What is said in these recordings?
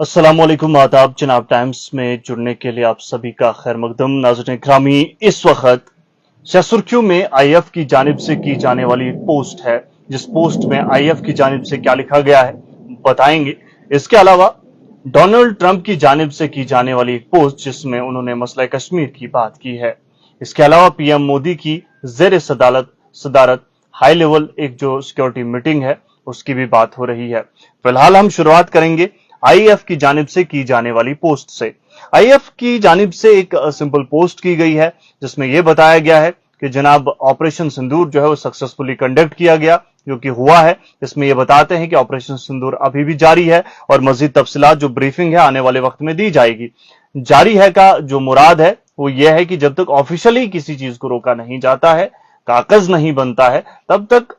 अस्सलामुअलैकुम, आदाब। जनाब टाइम्स में जुड़ने के लिए आप सभी का खैर मकदम। नाज़रीन ग्रामी, इस वक्त सुर्खियों में आईएफ की जानिब से की जाने वाली एक पोस्ट है, जिस पोस्ट में आईएफ की जानिब से क्या लिखा गया है बताएंगे। इसके अलावा डोनाल्ड ट्रंप की जानिब से की जाने वाली एक पोस्ट जिसमें उन्होंने मसला कश्मीर की बात की है। इसके अलावा पीएम मोदी की जेर सदारत हाई लेवल एक जो सिक्योरिटी मीटिंग है उसकी भी बात हो रही है। फिलहाल हम शुरुआत करेंगे आईएफ की जानिब से की जाने वाली पोस्ट से। आईएफ की जानिब से एक सिंपल पोस्ट की गई है जिसमें यह बताया गया है कि जनाब ऑपरेशन सिंदूर जो है वो सक्सेसफुली कंडक्ट किया गया, जो कि हुआ है। इसमें यह बताते हैं कि ऑपरेशन सिंदूर अभी भी जारी है और मजीद तफसीलात जो ब्रीफिंग है आने वाले वक्त में दी जाएगी। जारी है का जो मुराद है वो यह है कि जब तक ऑफिशियली किसी चीज को रोका नहीं जाता है, कागज नहीं बनता है, तब तक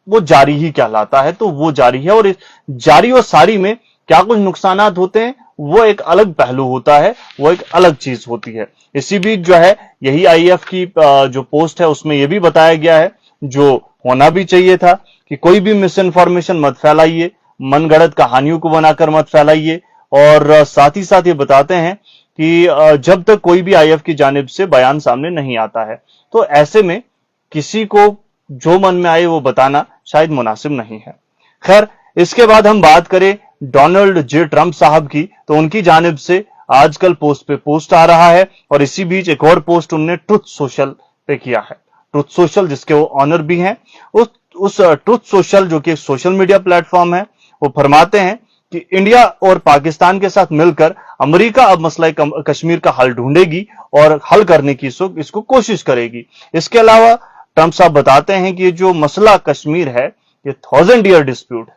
वो जारी ही कहलाता है। तो वो जारी है, और इस जारी और सारी में क्या कुछ नुकसानात होते हैं वो एक अलग पहलू होता है, वो एक अलग चीज होती है। इसी बीच जो है यही आईएफ की जो पोस्ट है उसमें यह भी बताया गया है, जो होना भी चाहिए था, कि कोई भी मिस इन्फॉर्मेशन मत फैलाइए, मनगढ़ंत कहानियों को बनाकर मत फैलाइए। और साथ ही साथ ये बताते हैं कि जब तक कोई भी आईएफ की जानिब से बयान सामने नहीं आता है, तो ऐसे में किसी को जो मन में आए वो बताना शायद मुनासिब नहीं है। खैर, इसके बाद हम बात करें डोनाल्ड जे ट्रंप साहब की, तो उनकी जानिब से आजकल पोस्ट पे पोस्ट आ रहा है, और इसी बीच एक और पोस्ट उन्होंने ट्रुथ सोशल पे किया है। ट्रुथ सोशल जिसके वो ऑनर भी हैं, उस ट्रुथ सोशल जो कि सोशल मीडिया प्लेटफॉर्म है, वो फरमाते हैं कि इंडिया और पाकिस्तान के साथ मिलकर अमेरिका अब मसला कश्मीर का हल ढूंढेगी और हल करने की इसको कोशिश करेगी। इसके अलावा ट्रंप साहब बताते हैं कि ये जो मसला कश्मीर है ये 1000 ईयर डिस्प्यूट है।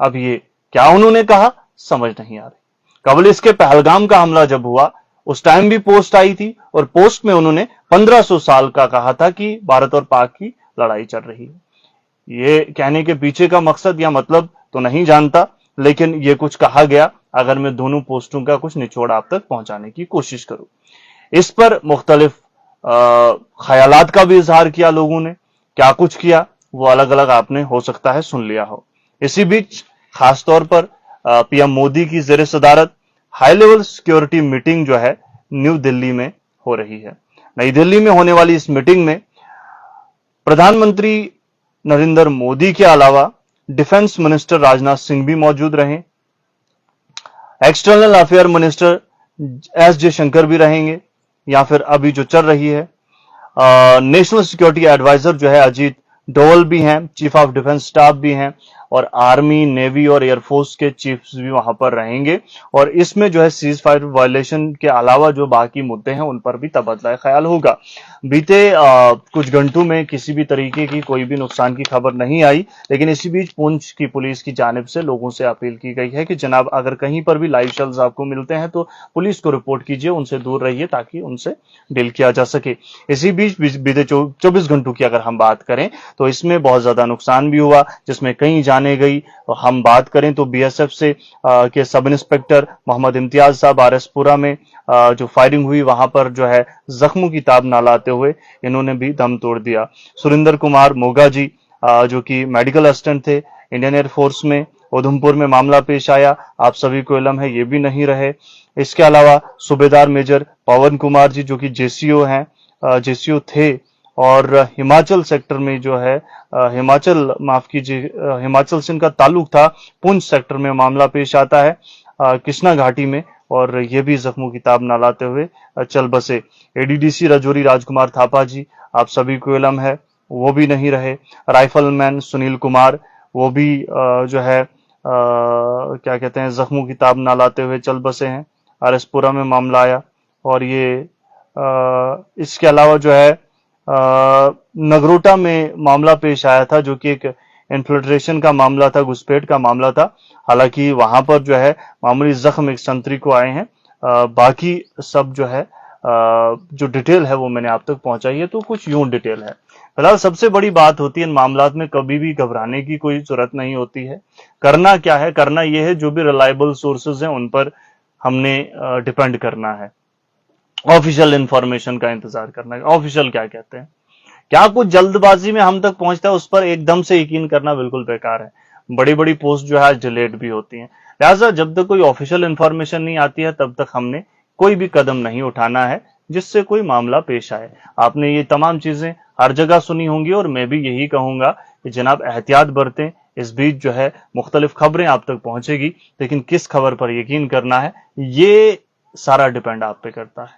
अब ये क्या उन्होंने कहा समझ नहीं आ रही। कबल इसके पहलगाम का हमला जब हुआ उस टाइम भी पोस्ट आई थी, और पोस्ट में उन्होंने 1500 साल का कहा था कि भारत और पाक की लड़ाई चल रही है। ये कहने के पीछे का मकसद या मतलब तो नहीं जानता, लेकिन ये कुछ कहा गया। अगर मैं दोनों पोस्टों का कुछ निचोड़ आप तक पहुंचाने की कोशिश करूं, इस पर मुख्तलिफ ख्यालात का भी इजहार किया लोगों ने। क्या कुछ किया वो अलग अलग आपने हो सकता है सुन लिया हो। इसी बीच खासतौर पर पीएम मोदी की जेर सदारत हाई लेवल सिक्योरिटी मीटिंग जो है न्यू दिल्ली में हो रही है। नई दिल्ली में होने वाली इस मीटिंग में प्रधानमंत्री नरेंद्र मोदी के अलावा डिफेंस मिनिस्टर राजनाथ सिंह भी मौजूद रहे, external affair minister S Jaishankar भी रहेंगे, या फिर अभी जो चल रही है नेशनल सिक्योरिटी एडवाइजर जो है अजीत डोवल भी हैं, चीफ ऑफ डिफेंस स्टाफ भी हैं, और आर्मी, नेवी और एयरफोर्स के चीफ्स भी वहां पर रहेंगे। और इसमें जो है सीज फायर वायलेशन के अलावा जो बाकी मुद्दे हैं उन पर भी तबादला ख्याल होगा। बीते कुछ घंटों में किसी भी तरीके की कोई भी नुकसान की खबर नहीं आई, लेकिन इसी बीच पुंछ की पुलिस की जानिब से लोगों से अपील की गई है कि जनाब अगर कहीं पर भी लाइव शेल्स आपको मिलते हैं तो पुलिस को रिपोर्ट कीजिए, उनसे दूर रहिए ताकि उनसे डील किया जा सके। इसी बीच बीते 24 घंटों की अगर हम बात करें तो इसमें बहुत ज्यादा नुकसान भी हुआ, जिसमें कई जाने गई। हम बात करें तो बीएसएफ से के सब इंस्पेक्टर मोहम्मद इम्तियाज साहब आरएसपुरा में जो फायरिंग हुई वहां पर जो है जख्मों की ताब ना लाते हुए इन्होंने भी दम तोड़ दिया। सुरेंद्र कुमार मोगा जी जो कि मेडिकल असिस्टेंट थे इंडियन एयरफोर्स में, उधमपुर में मामला पेश आया, आप सभी को इल्म है ये भी नहीं रहे। इसके अलावा सूबेदार मेजर पवन कुमार जी जो कि जेसीओ हैं, जेसीओ थे, और हिमाचल सेक्टर में जो है हिमाचल से इनका ताल्लुक था, पुंछ सेक्टर में मामला पेश आता है कृष्णा घाटी में, और ये भी जख्मों की ताब ना लाते हुए चल बसे। एडीडीसी राजौरी राजकुमार थापा जी आप सभी को इल्म है वो भी नहीं रहे। राइफलमैन सुनील कुमार वो भी जो है क्या कहते हैं जख्मों की ताब ना लाते हुए चल बसे हैं, आरएसपुरा में मामला आया। और ये इसके अलावा जो है नगरोटा में मामला पेश आया था जो कि एक इन्फिल्ट्रेशन का मामला था, घुसपैठ का मामला था। हालांकि वहां पर जो है मामूली जख्म एक संतरी को आए हैं। बाकी सब जो है जो डिटेल है वो मैंने आप तक पहुंचाई है, तो कुछ यूं डिटेल है। फिलहाल सबसे बड़ी बात होती है इन मामलात में कभी भी घबराने की कोई जरूरत नहीं होती है। करना क्या है, करना यह है जो भी रिलायबल सोर्सेज हैं उन पर हमने डिपेंड करना है, ऑफिशियल इंफॉर्मेशन का इंतजार करना है। ऑफिशियल क्या कहते हैं, क्या कुछ जल्दबाजी में हम तक पहुंचता है उस पर एकदम से यकीन करना बिल्कुल बेकार है। बड़ी बड़ी पोस्ट जो है आज डिलीट भी होती हैं, लिहाजा जब तक कोई ऑफिशियल इंफॉर्मेशन नहीं आती है तब तक हमने कोई भी कदम नहीं उठाना है जिससे कोई मामला पेश आए। आपने ये तमाम चीजें हर जगह सुनी होंगी और मैं भी यही कहूंगा कि जनाब एहतियात बरतें। इस बीच जो है मुख्तलिफ खबरें आप तक पहुंचेगी, लेकिन किस खबर पर यकीन करना है ये सारा डिपेंड आप पे करता है,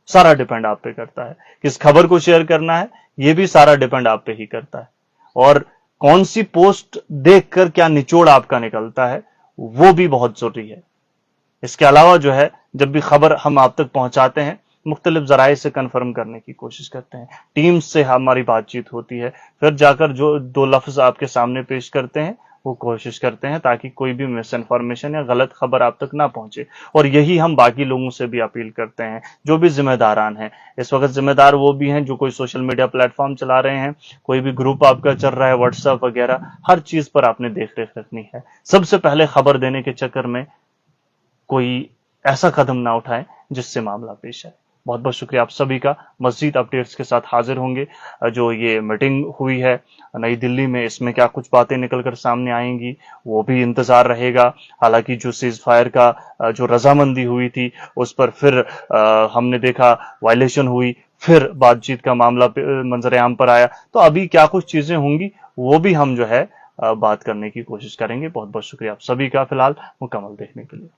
सारा डिपेंड आप पे करता है। किस खबर को शेयर करना है ये भी सारा डिपेंड आप पे ही करता है, और कौन सी पोस्ट देखकर क्या निचोड़ आपका निकलता है वो भी बहुत जरूरी है। इसके अलावा जो है जब भी खबर हम आप तक पहुंचाते हैं मुख्तलिफ जराए से कंफर्म करने की कोशिश करते हैं, टीम्स से हमारी बातचीत होती है, फिर जाकर जो दो लफ्ज आपके सामने पेश करते हैं वो कोशिश करते हैं ताकि कोई भी मिस इन्फॉर्मेशन या गलत खबर आप तक ना पहुंचे। और यही हम बाकी लोगों से भी अपील करते हैं जो भी जिम्मेदारान हैं। इस वक्त जिम्मेदार वो भी हैं जो कोई सोशल मीडिया प्लेटफॉर्म चला रहे हैं, कोई भी ग्रुप आपका चल रहा है व्हाट्सएप वगैरह, हर चीज पर आपने देख रेख रखनी है। सबसे पहले खबर देने के चक्कर में कोई ऐसा कदम ना उठाएं जिससे मामला पेश आए। बहुत बहुत शुक्रिया आप सभी का। मजीद अपडेट्स के साथ हाजिर होंगे। जो ये मीटिंग हुई है नई दिल्ली में, इसमें क्या कुछ बातें निकलकर सामने आएंगी वो भी इंतजार रहेगा। हालांकि जो सीज फायर का जो रजामंदी हुई थी उस पर फिर हमने देखा वायलेशन हुई, फिर बातचीत का मामला मंजर आम पर आया। तो अभी क्या कुछ चीजें होंगी वो भी हम जो है बात करने की कोशिश करेंगे। बहुत बहुत शुक्रिया आप सभी का फिलहाल मुकम्मल देखने के लिए।